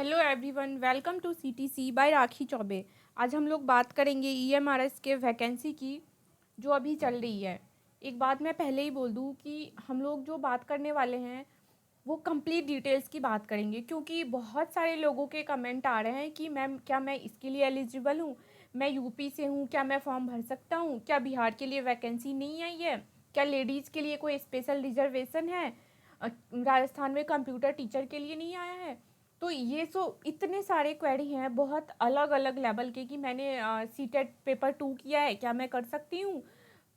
Hello everyone, welcome to CTC by Rakhi Chaubey. आज हम लोग बात करेंगे ईएमआरएस के वैकेंसी की जो अभी चल रही है। एक बात मैं पहले ही बोल दूं कि हम लोग जो बात करने वाले हैं वो कंप्लीट डिटेल्स की बात करेंगे, क्योंकि बहुत सारे लोगों के कमेंट आ रहे हैं कि मैम क्या मैं इसके लिए एलिजिबल हूँ, मैं यूपी से हूँ, क्या मैं फॉर्म भर सकता हूँ, क्या बिहार के लिए वैकेंसी नहीं आई है, क्या लेडीज़ के लिए कोई स्पेशल रिजर्वेशन है, राजस्थान में कंप्यूटर टीचर के लिए नहीं आया है। तो ये इतने सारे क्वेरी हैं बहुत अलग अलग लेवल के कि मैंने सीटेट पेपर 2 किया है, क्या मैं कर सकती हूँ।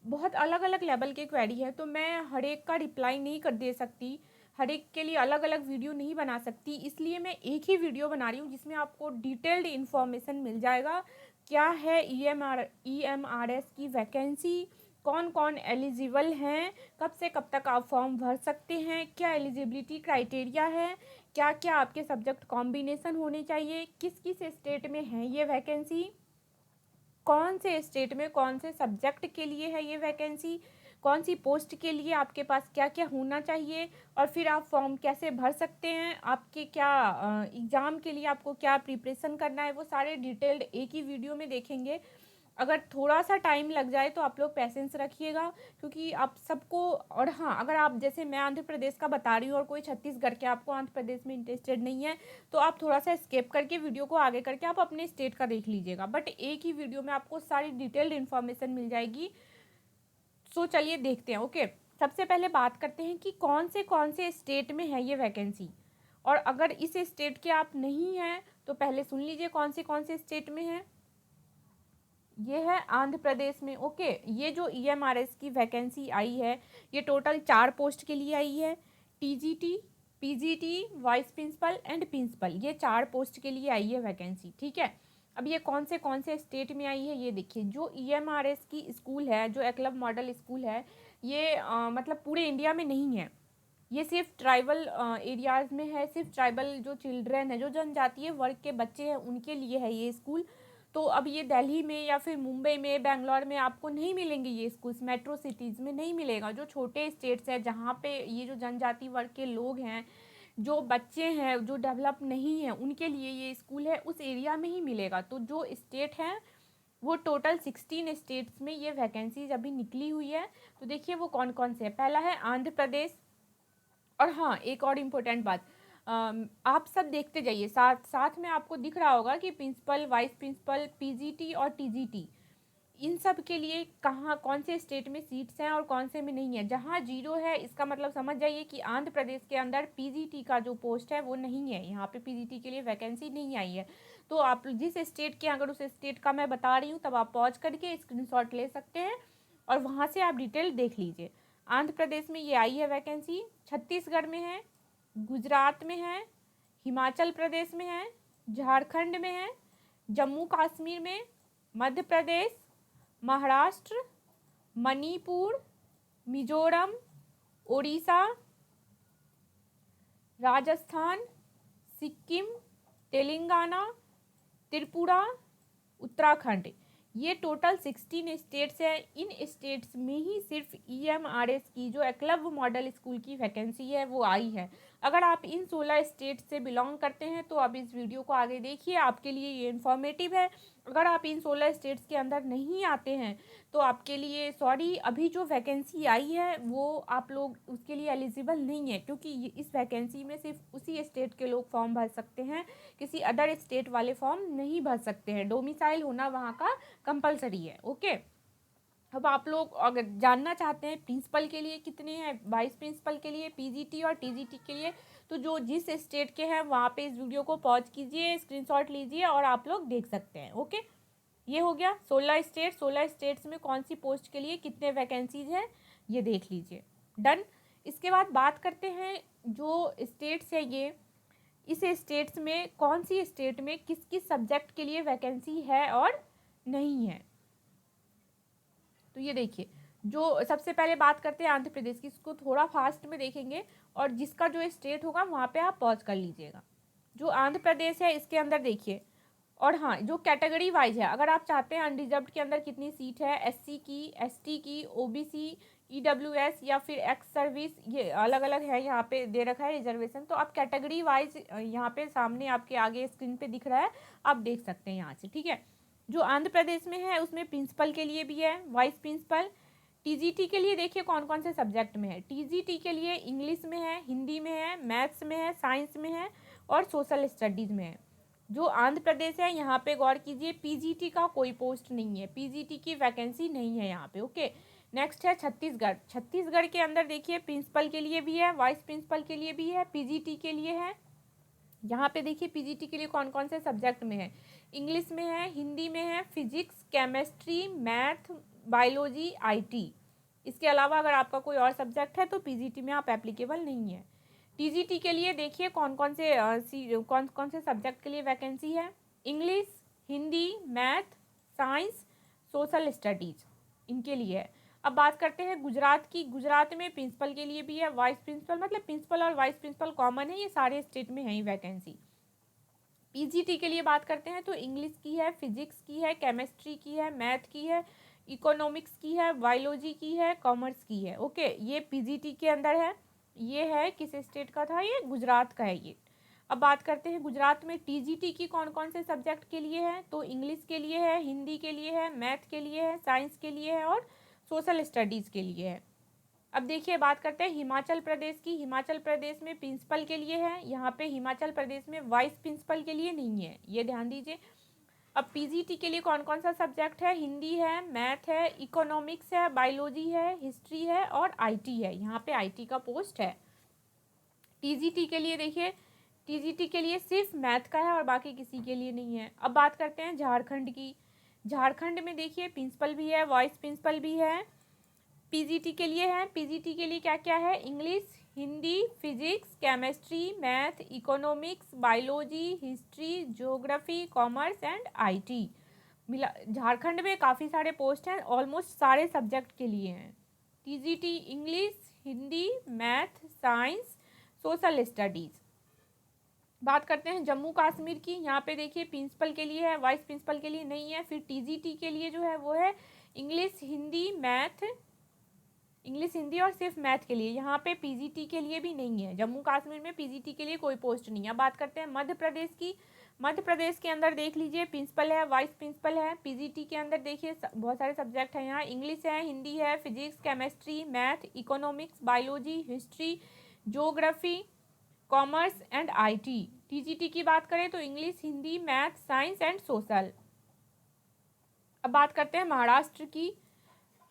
बहुत अलग अलग लेवल के क्वेरी है, तो मैं हर एक का रिप्लाई नहीं कर दे सकती, हर एक के लिए अलग अलग वीडियो नहीं बना सकती। इसलिए मैं एक ही वीडियो बना रही हूँ जिसमें आपको डिटेल्ड इन्फॉर्मेशन मिल जाएगा। क्या है ईएमआरएस की वैकेंसी, कौन कौन एलिजिबल हैं, कब से कब तक आप फॉर्म भर सकते हैं, क्या एलिजिबिलिटी क्राइटेरिया है, क्या क्या आपके सब्जेक्ट कॉम्बिनेशन होने चाहिए, किस किस स्टेट में है ये वैकेंसी, कौन से स्टेट में कौन से सब्जेक्ट के लिए है ये वैकेंसी, कौन सी पोस्ट के लिए आपके पास क्या क्या होना चाहिए, और फिर आप फॉर्म कैसे भर सकते हैं, आपके क्या एग्ज़ाम के लिए आपको क्या प्रिपरेशन करना है, वो सारे डिटेल्ड एक ही वीडियो में देखेंगे। अगर थोड़ा सा टाइम लग जाए तो आप लोग पेशेंस रखिएगा, क्योंकि आप सबको, और हाँ, अगर आप जैसे मैं आंध्र प्रदेश का बता रही हूँ और कोई छत्तीसगढ़ के आपको आंध्र प्रदेश में इंटरेस्टेड नहीं है तो आप थोड़ा सा स्किप करके वीडियो को आगे करके आप अपने स्टेट का देख लीजिएगा, बट एक ही वीडियो में आपको सारी डिटेल्ड इन्फॉर्मेशन मिल जाएगी। सो चलिए देखते हैं। ओके, सबसे पहले बात करते हैं कि कौन से स्टेट में है ये वैकेंसी। और अगर इस स्टेट के आप नहीं हैं तो पहले सुन लीजिए कौन से स्टेट में है। ये है आंध्र प्रदेश में। ओके, ये जो ईएमआरएस की वैकेंसी आई है ये टोटल 4 पोस्ट के लिए आई है। TGT, PGT, vice principal and principal, ये 4 पोस्ट के लिए आई है वैकेंसी। ठीक है, अब ये कौन से स्टेट में आई है ये देखिए। जो ईएमआरएस की स्कूल है, जो एकलव्य मॉडल स्कूल है, ये मतलब पूरे इंडिया में नहीं है, ये सिर्फ ट्राइबल एरियाज़ में है। सिर्फ ट्राइबल जो चिल्ड्रेन है, जो जनजातीय वर्ग के बच्चे हैं, उनके लिए है ये स्कूल। तो अब ये दिल्ली में या फिर मुंबई में, बेंगलोर में आपको नहीं मिलेंगे ये स्कूल्स, मेट्रो सिटीज़ में नहीं मिलेगा। जो छोटे स्टेट्स हैं जहाँ पे ये जो जनजाति वर्ग के लोग हैं, जो बच्चे हैं, जो डेवलप नहीं हैं, उनके लिए ये स्कूल है, उस एरिया में ही मिलेगा। तो जो स्टेट हैं वो टोटल 16 स्टेट्स में ये वैकेंसीज अभी निकली हुई है। तो देखिए वो कौन कौन से है। पहला है आंध्र प्रदेश। और हाँ, एक और इम्पोर्टेंट बात, आप सब देखते जाइए, साथ साथ में आपको दिख रहा होगा कि प्रिंसिपल, वाइस प्रिंसिपल, पीजीटी और टीजीटी, इन सब के लिए कहाँ कौन से स्टेट में सीट्स हैं और कौन से में नहीं है। जहाँ 0 है इसका मतलब समझ जाइए कि आंध्र प्रदेश के अंदर पीजीटी का जो पोस्ट है वो नहीं है, यहाँ पे पीजीटी के लिए वैकेंसी नहीं आई है। तो आप जिस स्टेट के, अगर उस स्टेट का मैं बता रही हूँ, तब आप पॉज करके स्क्रीनशॉट ले सकते हैं और वहाँ से आप डिटेल देख लीजिए। आंध्र प्रदेश में ये आई है वैकेंसी, छत्तीसगढ़ में है, गुजरात में है, हिमाचल प्रदेश में है, झारखंड में है, जम्मू कश्मीर में, मध्य प्रदेश, महाराष्ट्र, मणिपुर, मिजोरम, उड़ीसा, राजस्थान, सिक्किम, तेलंगाना, त्रिपुरा, उत्तराखंड, ये टोटल 16 स्टेट्स हैं। इन स्टेट्स में ही सिर्फ ईएमआरएस की जो एकलव्य मॉडल स्कूल की वैकेंसी है वो आई है। अगर आप इन 16 स्टेट से बिलोंग करते हैं तो आप इस वीडियो को आगे देखिए, आपके लिए ये इन्फॉर्मेटिव है। अगर आप इन 16 स्टेट्स के अंदर नहीं आते हैं तो आपके लिए सॉरी, अभी जो वैकेंसी आई है वो आप लोग उसके लिए एलिजिबल नहीं है, क्योंकि इस वैकेंसी में सिर्फ उसी स्टेट के लोग फॉर्म भर सकते हैं, किसी अदर स्टेट वाले फॉर्म नहीं भर सकते हैं। डोमिसाइल होना वहाँ का कंपलसरी है। ओके, अब आप लोग अगर जानना चाहते हैं प्रिंसिपल के लिए कितने हैं, वाइस प्रिंसिपल के लिए, पीजीटी और टीजीटी के लिए, तो जो जिस स्टेट के हैं वहाँ पे इस वीडियो को पॉज कीजिए, स्क्रीनशॉट लीजिए और आप लोग देख सकते हैं। ओके, ये हो गया 16 स्टेट। 16 स्टेट्स में कौन सी पोस्ट के लिए कितने वैकेंसीज हैं ये देख लीजिए। डन। इसके बाद बात करते हैं जो स्टेट्स है ये, इस स्टेट्स में कौन सी स्टेट में किस किस सब्जेक्ट के लिए वैकेंसी है और नहीं है। तो ये देखिए, जो सबसे पहले बात करते हैं आंध्र प्रदेश की, इसको थोड़ा फास्ट में देखेंगे और जिसका जो स्टेट होगा वहाँ पे आप पॉज कर लीजिएगा। जो आंध्र प्रदेश है इसके अंदर देखिए, और हाँ, जो कैटेगरी वाइज है, अगर आप चाहते हैं अनरिजर्व्ड के अंदर कितनी सीट है, एससी की, एसटी की, ओबीसी, ईडब्ल्यूएस या फिर एक्स सर्विस, ये अलग अलग है, यहाँ पे दे रखा है रिजर्वेशन। तो आप कैटेगरी वाइज यहाँ पे सामने आपके आगे स्क्रीन पे दिख रहा है, आप देख सकते हैं यहाँ से, ठीक है। जो आंध्र प्रदेश में है उसमें प्रिंसिपल के लिए भी है, वाइस प्रिंसिपल। टीजीटी के लिए देखिए कौन कौन से सब्जेक्ट में है। टीजीटी के लिए इंग्लिश में है, हिंदी में है, मैथ्स में है, साइंस में है और सोशल स्टडीज़ में है। जो आंध्र प्रदेश है यहाँ पे गौर कीजिए, पीजीटी का कोई पोस्ट नहीं है, पीजीटी की वैकेंसी नहीं है यहाँ पे, ओके। नेक्स्ट है छत्तीसगढ़। छत्तीसगढ़ के अंदर देखिए प्रिंसिपल के लिए भी है, वाइस प्रिंसिपल के लिए भी है, पीजीटी के लिए है। यहाँ पे देखिए पीजीटी के लिए कौन कौन से सब्जेक्ट में है, इंग्लिश में है, हिंदी में है, physics, chemistry, math, biology, IT. इसके अलावा अगर आपका कोई और सब्जेक्ट है तो पीजीटी में आप एप्लीकेबल नहीं है। टीजीटी के लिए देखिए कौन कौन से सब्जेक्ट के लिए वैकेंसी है, English, Hindi, math, science, social studies, इनके लिए है। अब बात करते हैं गुजरात की। गुजरात में प्रिंसिपल के लिए भी है, वाइस प्रिंसिपल, मतलब प्रिंसिपल और वाइस प्रिंसिपल कॉमन है, ये सारे स्टेट में है ही वैकेंसी। पीजीटी के लिए बात करते हैं तो इंग्लिश की है, फिजिक्स की है, केमिस्ट्री की है, मैथ की है, इकोनॉमिक्स की है, बायोलॉजी की है, कॉमर्स की है, ओके। ये पीजीटी के अंदर है। ये है किस स्टेट का था, ये गुजरात का है ये। अब बात करते हैं गुजरात में टीजीटी की कौन कौन से सब्जेक्ट के लिए है, तो इंग्लिश के लिए है, हिंदी के लिए है, मैथ के लिए है, साइंस के लिए है और सोशल स्टडीज़ के लिए है। अब देखिए बात करते हैं हिमाचल प्रदेश की। हिमाचल प्रदेश में प्रिंसिपल के लिए है, यहाँ पे हिमाचल प्रदेश में वाइस प्रिंसिपल के लिए नहीं है, ये ध्यान दीजिए। अब पीजीटी के लिए कौन कौन सा सब्जेक्ट है, हिंदी है, मैथ है, इकोनॉमिक्स है, बायोलॉजी है, हिस्ट्री है और आईटी है, यहाँ पे आईटी का पोस्ट है। टीजीटी के लिए देखिए, टीजीटी के लिए सिर्फ मैथ का है और बाकी किसी के लिए नहीं है। अब बात करते हैं झारखंड की। झारखंड में देखिए प्रिंसिपल भी है, वाइस प्रिंसिपल भी है, पीजीटी के लिए है। पीजीटी के लिए क्या क्या है, English, Hindi, physics, chemistry, math, economics, biology, history, geography, commerce and IT. मिला झारखंड में काफ़ी सारे पोस्ट हैं, ऑलमोस्ट सारे सब्जेक्ट के लिए हैं। TGT English, Hindi, math, science, social studies. बात करते हैं जम्मू कश्मीर की। यहाँ पे देखिए प्रिंसिपल के लिए है, वाइस प्रिंसिपल के लिए नहीं है। फिर टीजीटी के लिए जो है वो है English, Hindi, math, English, Hindi और सिर्फ मैथ के लिए। यहाँ पे पीजीटी के लिए भी नहीं है, जम्मू कश्मीर में पीजीटी के लिए कोई पोस्ट नहीं है। बात करते हैं मध्य प्रदेश की। मध्य प्रदेश के अंदर देख लीजिए प्रिंसिपल है, वाइस प्रिंसिपल है। पीजीटी के अंदर देखिए बहुत सारे सब्जेक्ट हैं यहाँ, इंग्लिश है, हिंदी है, physics, chemistry, math, economics, biology, history, geography, commerce and IT. TGT की बात करें तो English, Hindi, math, science and social. अब बात करते हैं महाराष्ट्र की।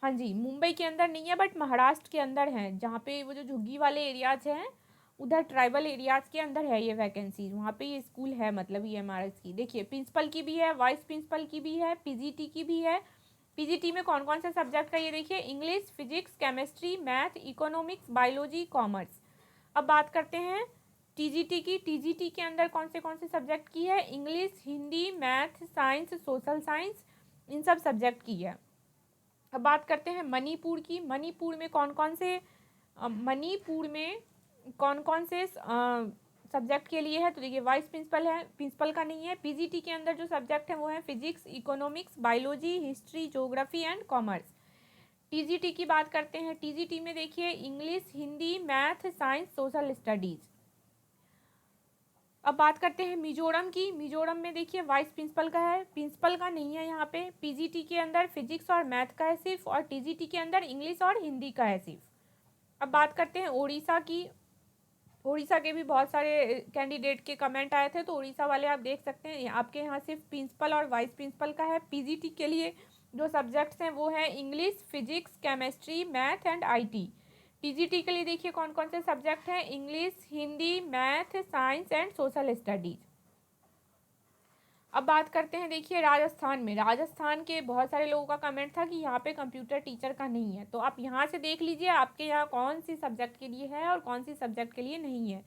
हाँ जी, मुंबई के अंदर नहीं है बट महाराष्ट्र के अंदर है, जहाँ पे वो जो झुग्गी वाले एरियाज हैं उधर ट्राइबल एरियाज के अंदर है ये वैकेंसी, वहाँ पे ये स्कूल है, मतलब ईएमआरएस की। देखिए प्रिंसिपल की भी है, वाइस प्रिंसिपल की भी है, पीजीटी की भी है। पीजीटी में कौन कौन से सब्जेक्ट का, ये देखिए English, physics, chemistry, math, economics, biology, commerce. अब बात करते हैं टीजीटी की। टीजीटी के अंदर कौन से सब्जेक्ट की है, English, Hindi, math, science, social science, इन सब सब्जेक्ट की है। अब बात करते हैं मणिपुर की। मणिपुर में कौन कौन से सब्जेक्ट के लिए है, तो देखिए वाइस प्रिंसिपल है, प्रिंसिपल का नहीं है। पीजीटी के अंदर जो सब्जेक्ट है वो है physics, economics, biology, history, geography and commerce. TGT की बात करते हैं। टीजीटी में देखिए English, Hindi, math, science, social studies. अब बात करते हैं मिजोरम की। मिजोरम में देखिए वाइस प्रिंसिपल का है, प्रिंसिपल का नहीं है यहाँ पे। पीजीटी के अंदर फिजिक्स और मैथ का है सिर्फ, और टीजीटी के अंदर इंग्लिश और हिंदी का है सिर्फ। अब बात करते हैं उड़ीसा की। उड़ीसा के भी बहुत सारे कैंडिडेट के कमेंट आए थे, तो उड़ीसा वाले आप देख सकते हैं आपके यहाँ सिर्फ प्रिंसिपल और वाइस प्रिंसिपल का है। पीजीटी के लिए जो सब्जेक्ट्स हैं वो है English, physics, chemistry, math and IT. TGT के लिए देखिए कौन कौन से सब्जेक्ट हैं, English, Hindi, math, science and social studies. अब बात करते हैं देखिए राजस्थान में। राजस्थान के बहुत सारे लोगों का कमेंट था कि यहाँ पे कंप्यूटर टीचर का नहीं है, तो आप यहाँ से देख लीजिए आपके यहाँ कौन सी सब्जेक्ट के लिए है और कौन सी सब्जेक्ट के लिए नहीं है।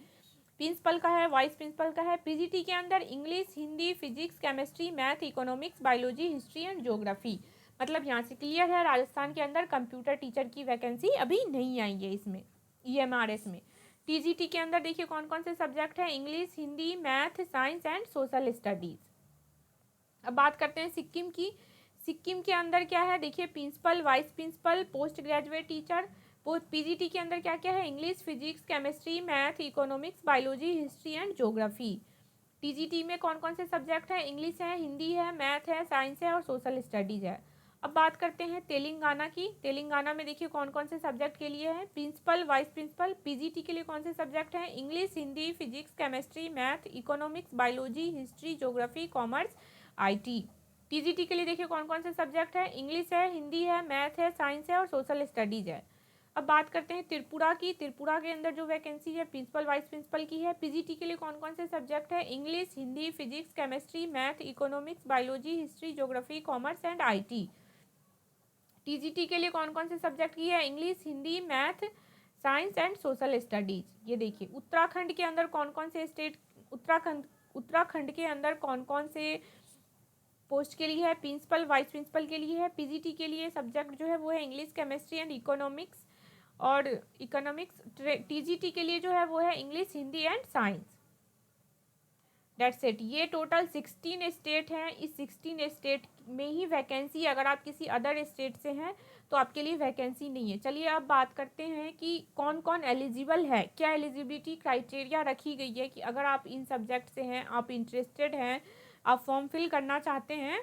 प्रिंसिपल का है, वाइस प्रिंसिपल का है। पीजीटी के अंदर English, Hindi, physics, chemistry, math, economics, biology, history and geography. मतलब यहाँ से क्लियर है, राजस्थान के अंदर कंप्यूटर टीचर की वैकेंसी अभी नहीं आई है इसमें, ईएमआरएस में। टीजीटी के अंदर देखिए कौन कौन से सब्जेक्ट हैं, English, Hindi, math, science and social studies. अब बात करते हैं सिक्किम की। सिक्किम के अंदर क्या है देखिए, principal, vice principal, post graduate teacher. PGT के अंदर क्या क्या है, English, physics, chemistry, math, economics, biology, history and geography. TGT में कौन कौन से सब्जेक्ट हैं, इंग्लिश है, हिंदी है, मैथ है, साइंस है और सोशल स्टडीज़ है। अब बात करते हैं तेलंगाना की। तेलंगाना में देखिए कौन कौन से सब्जेक्ट के लिए है, प्रिंसिपल, वाइस प्रिंसिपल। पीजीटी के लिए कौन से सब्जेक्ट हैं, English, Hindi, physics, chemistry, math, economics, biology, history, geography, commerce, IT. TGT के लिए देखिए कौन कौन से सब्जेक्ट हैं, इंग्लिश है, हिंदी है, मैथ है, साइंस है और सोशल स्टडीज़ है। अब बात करते हैं त्रिपुरा की। त्रिपुरा के अंदर जो वैकेंसी है प्रिंसिपल, वाइस प्रिंसिपल की है। पीजीटी के लिए कौन कौन से सब्जेक्ट है, English, Hindi, physics, chemistry, math, economics, biology, history, geography, commerce and IT. TGT के लिए कौन कौन से सब्जेक्ट की है, English, Hindi, math, science and social studies. ये देखिए उत्तराखंड के अंदर कौन कौन से स्टेट, उत्तराखंड के अंदर कौन कौन से पोस्ट के लिए है, प्रिंसिपल, वाइस प्रिंसिपल के लिए है। पीजीटी के लिए सब्जेक्ट जो है वो है इंग्लिश, केमिस्ट्री एंड इकोनॉमिक्स और इकोनॉमिक्स। टीजीटी के लिए जो है वो है English, Hindi and science. That's it. ये टोटल 16 स्टेट हैं। इस 16 स्टेट में ही वैकेंसी, अगर आप किसी अदर स्टेट से हैं तो आपके लिए वैकेंसी नहीं है। चलिए अब बात करते हैं कि कौन कौन एलिजिबल है, क्या एलिजिबिलिटी क्राइटेरिया रखी गई है कि अगर आप इन सब्जेक्ट से हैं, आप इंटरेस्टेड हैं, आप फॉर्म फिल करना चाहते हैं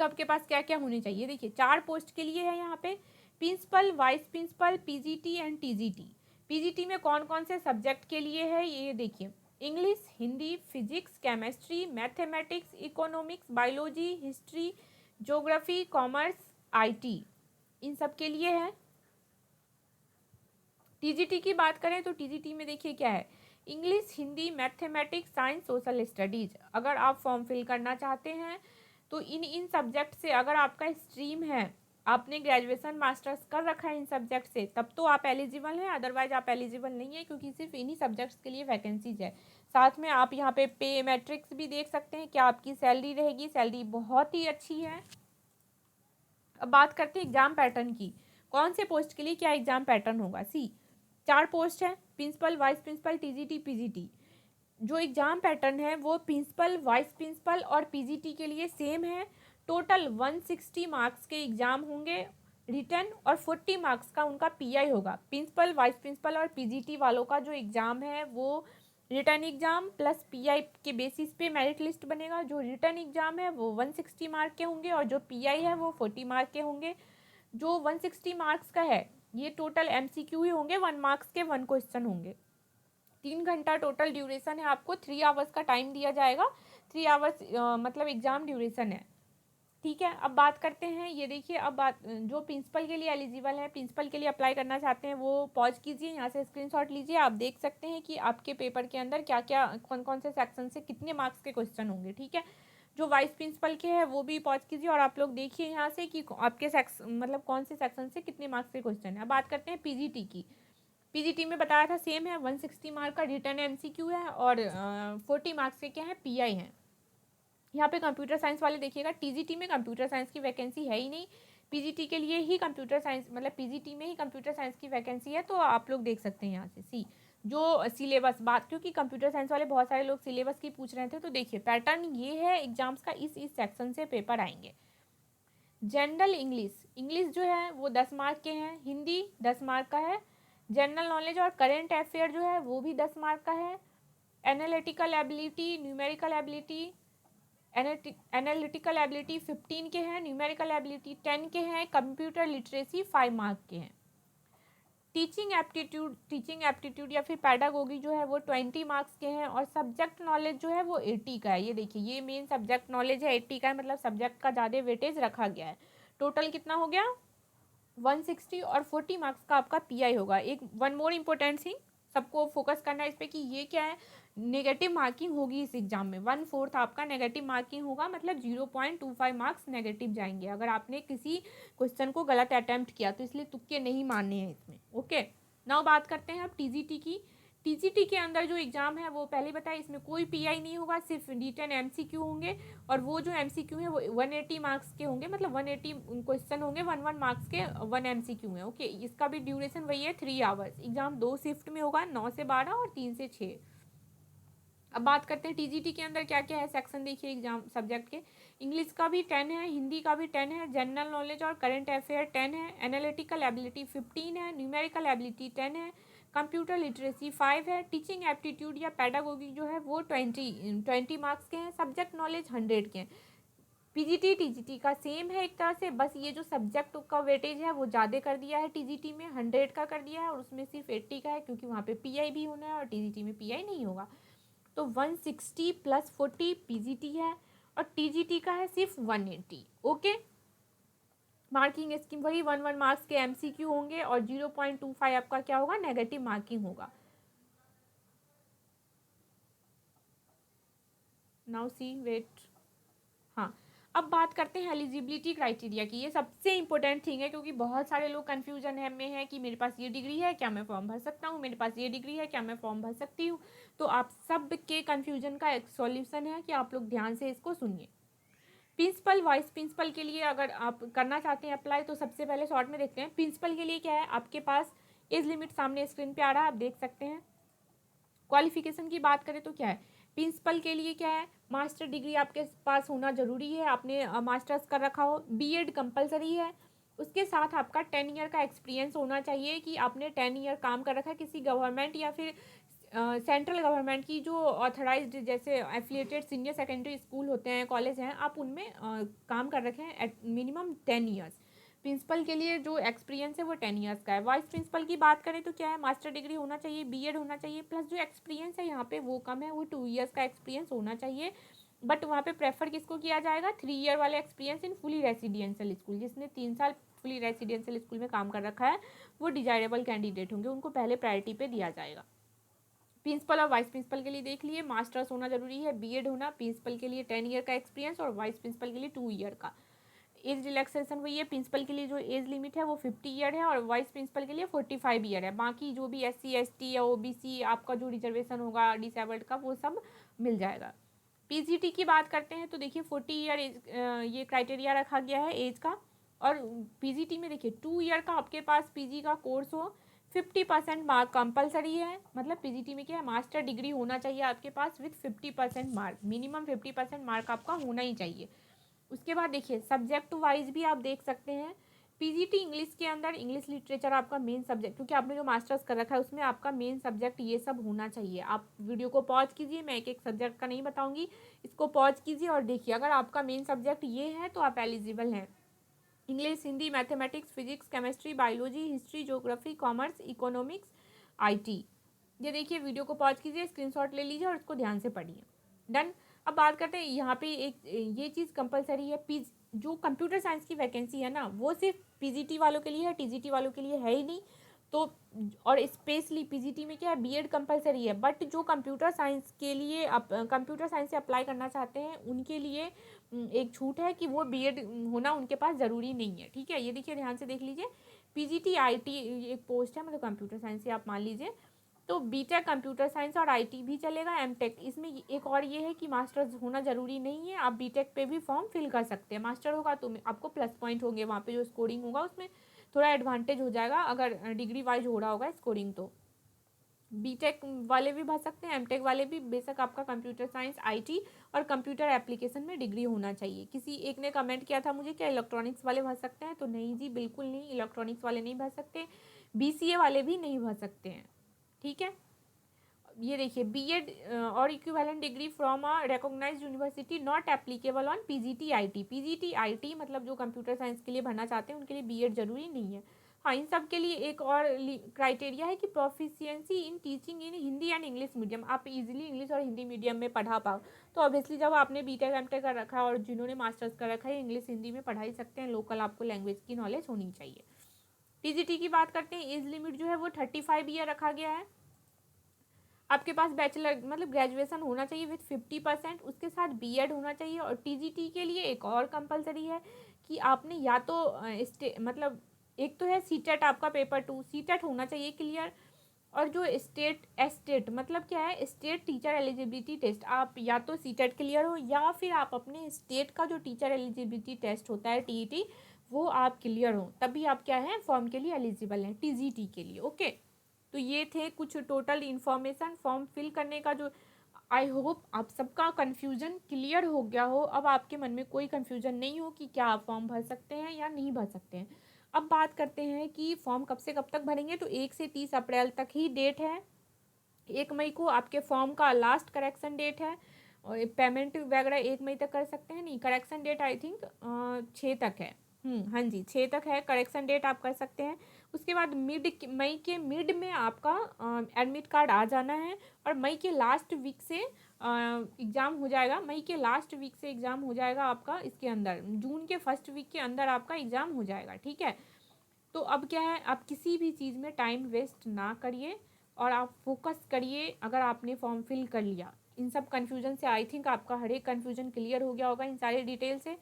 तो आपके पास क्या क्या होनी चाहिए। देखिए 4 पोस्ट के लिए है यहाँ पे, principal, vice principal, PGT and TGT. PGT में कौन कौन से सब्जेक्ट के लिए है ये देखिए, English, Hindi, physics, chemistry, mathematics, economics, biology, history, geography, commerce, IT, इन सब के लिए है। टीजीटी की बात करें तो टीजीटी में देखिए क्या है, English, Hindi, mathematics, science, social studies. अगर आप फॉर्म फिल करना चाहते हैं तो इन सब्जेक्ट से, अगर आपका स्ट्रीम है, आपने ग्रेजुएशन मास्टर्स कर रखा है इन सब्जेक्ट से, तब तो आप एलिजिबल हैं, अदरवाइज आप एलिजिबल नहीं है, क्योंकि सिर्फ इन्हीं सब्जेक्ट्स के लिए वैकेंसीज है। साथ में आप यहाँ पे मैट्रिक्स भी देख सकते हैं, क्या आपकी सैलरी रहेगी, सैलरी बहुत ही अच्छी है। अब बात करते हैं एग्जाम पैटर्न की, कौन से पोस्ट के लिए क्या एग्जाम पैटर्न होगा। 4 पोस्ट है, principal, vice principal, TGT, PGT. जो एग्ज़ाम पैटर्न है वो प्रिंसिपल, वाइस प्रिंसिपल और पीजीटी के लिए सेम है। टोटल 160 मार्क्स के एग्ज़ाम होंगे रिटर्न और 40 मार्क्स का उनका पीआई होगा। प्रिंसिपल, वाइस प्रिंसिपल और पीजीटी वालों का जो एग्ज़ाम है वो रिटर्न एग्ज़ाम प्लस पीआई के बेसिस पे मेरिट लिस्ट बनेगा। जो रिटर्न एग्ज़ाम है वो 160 मार्क के होंगे और जो पीआई है वो 40 मार्क के होंगे। जो 160 मार्क्स का है ये टोटल एमसीक्यू ही होंगे, 1 मार्क्स के 1 क्वेश्चन होंगे। 3 घंटा टोटल ड्यूरेशन है, आपको 3 आवर्स का टाइम दिया जाएगा। 3 आवर्स मतलब एग्ज़ाम ड्यूरेशन है, ठीक है। अब बात करते हैं, ये देखिए अब बात जो प्रिंसिपल के लिए एलिजिबल है, प्रिंसिपल के लिए अप्लाई करना चाहते हैं वो पॉज कीजिए, यहाँ से स्क्रीनशॉट लीजिए। आप देख सकते हैं कि आपके पेपर के अंदर क्या क्या, कौन कौन से सेक्शन से कितने मार्क्स के क्वेश्चन होंगे, ठीक है। जो वाइस प्रिंसिपल के हैं वो भी पॉज कीजिए और आप लोग देखिए यहाँ से कि आपके सेक्शन मतलब कौन से सेक्शन से कितने मार्क्स के क्वेश्चन है। अब बात करते हैं पीजीटी की। पीजीटी में बताया था सेम है, 160 मार्क का रिटर्न एमसीक्यू है और 40 मार्क्स के क्या है, पीआई है। यहाँ पे कंप्यूटर साइंस वाले देखिएगा, टीजीटी में कंप्यूटर साइंस की वैकेंसी है ही नहीं, पीजीटी के लिए ही कंप्यूटर साइंस मतलब पीजीटी में ही कंप्यूटर साइंस की वैकेंसी है। तो आप लोग देख सकते हैं यहाँ से जो सिलेबस बात, क्योंकि कंप्यूटर साइंस वाले बहुत सारे लोग सिलेबस की पूछ रहे थे। तो देखिए पैटर्न ये है एग्जाम्स का, इस सेक्शन से पेपर आएंगे। जनरल इंग्लिश, इंग्लिश जो है वो 10 मार्क के हैं, हिंदी 10 मार्क का है, जनरल नॉलेज और करेंट अफेयर जो है वो भी 10 मार्क का है, analytical ability, numerical ability, analytical ability 15 के हैं, न्यूमेरिकल एबिलिटी 10 के हैं, कंप्यूटर लिटरेसी 5 मार्क के हैं। टीचिंग एप्टीट्यूड या फिर पैडागोगी जो है वो 20 मार्क्स के हैं और सब्जेक्ट नॉलेज जो है वो 80 का है। ये देखिए ये मेन सब्जेक्ट नॉलेज है, 80 का है, मतलब सब्जेक्ट का ज़्यादा वेटेज रखा गया है। टोटल कितना हो गया, 160 और 40 मार्क्स का आपका पीआई होगा। एक वन मोर इम्पोर्टेंट थिंग, सबको फोकस करना है इस पर कि ये क्या है, नेगेटिव मार्किंग होगी इस एग्जाम में। 1/4 आपका नेगेटिव मार्किंग होगा, मतलब 0.25 मार्क्स नेगेटिव जाएंगे अगर आपने किसी क्वेश्चन को गलत अटैम्प्ट किया, तो इसलिए तुक्के नहीं मानने हैं इसमें। ओके, नाउ बात करते हैं अब टीजीटी की। टीजीटी के अंदर जो एग्ज़ाम है वो पहले बताया, इसमें कोई पीआई नहीं होगा, सिर्फ रिटन एमसीक्यू होंगे और वो जो एमसीक्यू है वो 180 मार्क्स के होंगे, मतलब 180 क्वेश्चन होंगे, 1 मार्क्स के 1 एमसीक्यू है। ओके, इसका भी ड्यूरेशन वही है 3 आवर्स। एग्जाम 2 शिफ्ट में होगा, 9 से 12 और 3 से 6। अब बात करते हैं टीजीटी के अंदर क्या क्या है सेक्शन। देखिए एग्जाम सब्जेक्ट के, इंग्लिश का भी 10 है, हिंदी का भी 10 है, जनरल नॉलेज और करंट अफेयर 10 है, एनालिटिकल एबिलिटी 15 है, न्यूमेरिकल एबिलिटी 10 है, कंप्यूटर लिटरेसी 5 है, टीचिंग एप्टीट्यूड या पैडागोगी जो है वो 20 मार्क्स के हैं, सब्जेक्ट नॉलेज 100 के हैं। पीजीटी टीजीटी का सेम है एक तरह से, बस ये जो सब्जेक्ट का वेटेज है वो ज़्यादा कर दिया है, टीजीटी में 100 का कर दिया है और उसमें सिर्फ 80 का है, क्योंकि वहाँ पे पीआई भी होना है और टीजीटी में पीआई नहीं होगा। तो 160 + 40 पीजीटी है और टीजीटी का है सिर्फ 180। ओके, मार्किंग स्कीम वही 1 मार्क्स के एमसीक्यू होंगे और 0.25 आपका क्या होगा, नेगेटिव मार्किंग होगा। नाउ सी वेट, हाँ अब बात करते हैं एलिजिबिलिटी क्राइटेरिया की। ये सबसे इंपॉर्टेंट थिंग है, क्योंकि बहुत सारे लोग कन्फ्यूजन है में है कि मेरे पास ये डिग्री है क्या मैं फॉर्म भर सकता हूँ, मेरे पास ये डिग्री है क्या मैं फॉर्म भर सकती हूँ। तो आप सब के कन्फ्यूजन का एक सॉल्यूशन है कि आप लोग ध्यान से इसको सुनिए। प्रिंसिपल वाइस प्रिंसिपल के लिए अगर आप करना चाहते हैं अप्लाई, तो सबसे पहले शॉर्ट में देखते हैं। प्रिंसिपल के लिए क्या है, आपके पास एज लिमिट सामने स्क्रीन पे आ रहा है, आप देख सकते हैं। क्वालिफिकेशन की बात करें तो क्या है, प्रिंसिपल के लिए क्या है, मास्टर डिग्री आपके पास होना जरूरी है, आपने मास्टर्स कर रखा हो, बीएड कंपलसरी है। उसके साथ आपका 10 ईयर का एक्सपीरियंस होना चाहिए कि आपने 10 ईयर काम कर रखा है किसी गवर्नमेंट या फिर सेंट्रल गवर्नमेंट की जो ऑथराइज्ड जैसे एफिलिएटेड सीनियर सेकेंडरी स्कूल होते हैं, कॉलेज हैं, आप उनमें काम कर रखे हैं एट मिनिमम 10 ईयर्स। प्रिंसिपल के लिए जो एक्सपीरियंस है वो 10 ईयर्स का है। वाइस प्रिंसिपल की बात करें तो क्या है, मास्टर डिग्री होना चाहिए, बीएड होना चाहिए, प्लस जो एक्सपीरियंस है यहाँ पे वो कम है, वो 2 ईयर्स का एक्सपीरियंस होना चाहिए। बट वहाँ पे प्रेफर किसको किया जाएगा, 3 ईयर वाले experience in fully residential school, जिसने 3 साल फुली रेसिडेंशियल स्कूल में काम कर रखा है वो डिजायरेबल कैंडिडेट होंगे, उनको पहले प्रायोरिटी पे दिया जाएगा। प्रिंसिपल और वाइस प्रिंसिपल के लिए देख लिए, मास्टर्स होना जरूरी है, बीएड होना, प्रिंसिपल के लिए 10 ईयर का एक्सपीरियंस और वाइस प्रिंसिपल के लिए 2 ईयर का। एज रिलैक्सेशन हुई है, प्रिंसिपल के लिए जो एज लिमिट है वो 50 ईयर है और वाइस प्रिंसिपल के लिए 45 ईयर है। बाकी जो भी SC ST या OBC आपका जो रिजर्वेशन होगा डिसेबल्ड का वो सब मिल जाएगा। पीजीटी की बात करते हैं तो देखिए 40 ईयर एज ये क्राइटेरिया रखा गया है एज का। और पीजीटी में देखिए 2 ईयर का आपके पास पीजी का कोर्स हो, 50% मार्क कंपलसरी है, मतलब पीजीटी में क्या है, मास्टर डिग्री होना चाहिए आपके पास विथ 50% मार्क, मिनिमम 50% मार्क आपका होना ही चाहिए। उसके बाद देखिए सब्जेक्ट वाइज भी आप देख सकते हैं। पीजीटी इंग्लिश के अंदर इंग्लिश लिटरेचर आपका मेन सब्जेक्ट, क्योंकि आपने जो मास्टर्स कर रखा है उसमें आपका मेन सब्जेक्ट ये सब होना चाहिए। आप वीडियो को पॉज कीजिए, मैं एक एक सब्जेक्ट का नहीं बताऊंगी, इसको पॉज कीजिए और देखिए, अगर आपका मेन सब्जेक्ट ये है तो आप एलिजिबल हैं। English, Hindi, mathematics, physics, chemistry, biology, history, geography, commerce, economics, IT। ये देखिए, वीडियो को पॉज कीजिए, स्क्रीनशॉट ले लीजिए और इसको ध्यान से पढ़िए। डन। अब बात करते हैं यहाँ पे एक ये चीज़ कंपलसरी है, जो कंप्यूटर साइंस की वैकेंसी है ना वो सिर्फ पीजीटी वालों के लिए है, टीजीटी वालों के लिए है ही नहीं। तो और स्पेशली पीजीटी में क्या है, बीएड कंपलसरी है, बट जो कंप्यूटर साइंस के लिए कंप्यूटर साइंस से अप्लाई करना चाहते हैं उनके लिए एक छूट है कि वो बीएड होना उनके पास ज़रूरी नहीं है। ठीक है, ये देखिए ध्यान से देख लीजिए। पीजीटी IT एक पोस्ट है, मतलब कंप्यूटर साइंस से आप मान लीजिए, तो बीटेक कंप्यूटर साइंस और IT भी चलेगा, एमटेक। इसमें एक और ये है कि मास्टर्स होना ज़रूरी नहीं है, आप बीटेक पे भी फॉर्म फिल कर सकते हैं। मास्टर होगा तो आपको प्लस पॉइंट होंगे, वहाँ पे जो स्कोरिंग होगा उसमें थोड़ा एडवांटेज हो जाएगा अगर डिग्री वाइज हो रहा होगा स्कोरिंग। तो बीटेक वाले भी भर सकते हैं, एमटेक वाले भी, बेशक आपका कंप्यूटर साइंस IT और कंप्यूटर एप्लीकेशन में डिग्री होना चाहिए। किसी एक ने कमेंट किया था मुझे, क्या इलेक्ट्रॉनिक्स वाले भर सकते हैं, तो नहीं जी बिल्कुल नहीं, इलेक्ट्रॉनिक्स वाले नहीं भर सकते, BCA वाले भी नहीं भर सकते हैं। ठीक है, ये देखिए, बीएड और equivalent degree from a recognised university not applicable on PGT IT मतलब जो कंप्यूटर साइंस के लिए भरना चाहते हैं उनके लिए बीएड जरूरी नहीं है। हाँ, इन सब के लिए एक और क्राइटेरिया है कि proficiency in teaching in Hindi and English medium, आप इजीली इंग्लिश और हिंदी मीडियम में पढ़ा पाओ। तो ऑब्वियसली जब आपने बीटेक एमटेक कर रखा है और जिन्होंने मास्टर्स कर रखा है, इंग्लिश हिंदी में पढ़ा ही सकते हैं, लोकल आपको लैंग्वेज की नॉलेज होनी चाहिए। टीजीटी की बात करते हैं, एज लिमिट जो है वो 35 ईयर रखा गया है। आपके पास बैचलर मतलब ग्रेजुएशन होना चाहिए विथ 50%, उसके साथ बीएड होना चाहिए। और टीजीटी के लिए एक और कंपलसरी है कि आपने या तो मतलब एक तो है सीटेट, आपका पेपर 2 सीटेट होना चाहिए क्लियर, और जो स्टेट मतलब क्या है, स्टेट टीचर एलिजिबिलिटी टेस्ट, आप या तो सीटेट क्लियर हो या फिर आप अपने स्टेट का जो टीचर एलिजिबिलिटी टेस्ट होता है TET वो आप क्लियर हो, तभी आप क्या है फॉर्म के लिए एलिजिबल हैं टीजीटी के लिए। ओके, तो ये थे कुछ टोटल इन्फॉर्मेशन फॉर्म फिल करने का। जो आई होप आप सबका कन्फ्यूज़न क्लियर हो गया हो। अब आपके मन में कोई कन्फ्यूज़न नहीं हो कि क्या आप फॉर्म भर सकते हैं या नहीं भर सकते हैं। अब बात करते हैं कि फॉर्म कब से कब तक भरेंगे। तो 1 से 30 अप्रैल तक ही डेट है। 1 मई को आपके फॉर्म का लास्ट करेक्शन डेट है और पेमेंट वगैरह 1 मई तक कर सकते हैं। नहीं, करेक्शन डेट आई थिंक 6 तक है। हाँ जी, 6 तक है करेक्शन डेट, आप कर सकते हैं। उसके बाद मई के मिड में आपका एडमिट कार्ड आ जाना है और मई के लास्ट वीक से एग्ज़ाम हो जाएगा। मई के लास्ट वीक से एग्ज़ाम हो जाएगा आपका, इसके अंदर जून के फर्स्ट वीक के अंदर आपका एग्ज़ाम हो जाएगा। ठीक है, तो अब क्या है, आप किसी भी चीज़ में टाइम वेस्ट ना करिए और आप फोकस करिए। अगर आपने फॉर्म फिल कर लिया, इन सब कन्फ्यूजन से आई थिंक आपका हर एक कन्फ्यूजन क्लियर हो गया होगा इन सारे डिटेल से।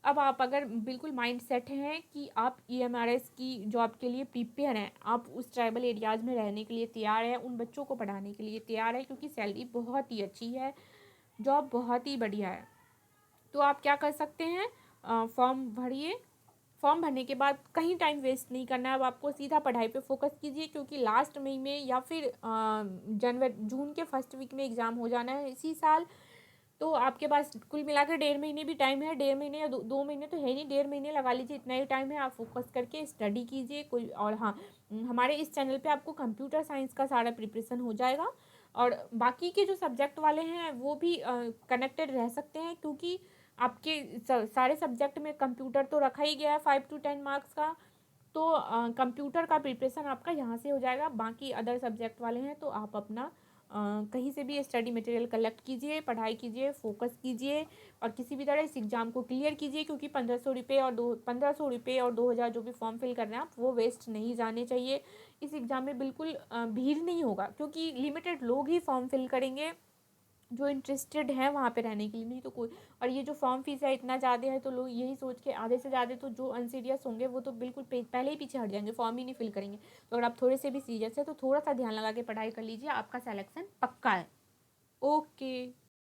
अब आप अगर बिल्कुल माइंड सेट हैं कि आप ईएमआरएस की जॉब के लिए प्रिपेयर हैं, आप उस ट्राइबल एरियाज़ में रहने के लिए तैयार हैं, उन बच्चों को पढ़ाने के लिए तैयार है, क्योंकि सैलरी बहुत ही अच्छी है, जॉब बहुत ही बढ़िया है, तो आप क्या कर सकते हैं, फॉर्म भरिए। फॉर्म भरने के बाद कहीं टाइम वेस्ट नहीं करना है। अब आपको सीधा पढ़ाई पे फोकस कीजिए, क्योंकि लास्ट मई में या फिर जून के फर्स्ट वीक में एग्ज़ाम हो जाना है इसी साल। तो आपके पास कुल मिला के 1.5 महीने भी टाइम है। 1.5 महीने या 2 महीने तो है नहीं, 1.5 महीने लगा लीजिए, इतना ही टाइम है। आप फोकस करके स्टडी कीजिए। कोई और हाँ, हमारे इस चैनल पे आपको कंप्यूटर साइंस का सारा प्रिपरेशन हो जाएगा और बाकी के जो सब्जेक्ट वाले हैं वो भी कनेक्टेड रह सकते हैं, क्योंकि आपके सारे सब्जेक्ट में कंप्यूटर तो रखा ही गया है 5 to 10 मार्क्स का। तो कंप्यूटर का प्रिपरेशन आपका यहाँ से हो जाएगा। बाकी अदर सब्जेक्ट वाले हैं तो आप अपना कहीं से भी स्टडी मटेरियल कलेक्ट कीजिए, पढ़ाई कीजिए, फोकस कीजिए और किसी भी तरह इस एग्ज़ाम को क्लियर कीजिए, क्योंकि 1500 रुपये और 2000 जो भी फॉर्म फिल कर रहे हैं आप, वो वेस्ट नहीं जाने चाहिए। इस एग्ज़ाम में बिल्कुल भीड़ नहीं होगा, क्योंकि लिमिटेड लोग ही फॉर्म फिल करेंगे जो इंटरेस्टेड हैं वहाँ पे रहने के लिए, नहीं तो कोई। और ये जो फॉर्म फीस है इतना ज़्यादा है, तो लोग यही सोच के आधे से ज़्यादा तो जो अनसीरियस होंगे वो तो बिल्कुल पहले ही पीछे हट जाएंगे, फॉर्म ही नहीं फिल करेंगे। तो अगर आप थोड़े से भी सीरियस है तो थोड़ा सा ध्यान लगा के पढ़ाई कर लीजिए, आपका सिलेक्शन पक्का है। ओके।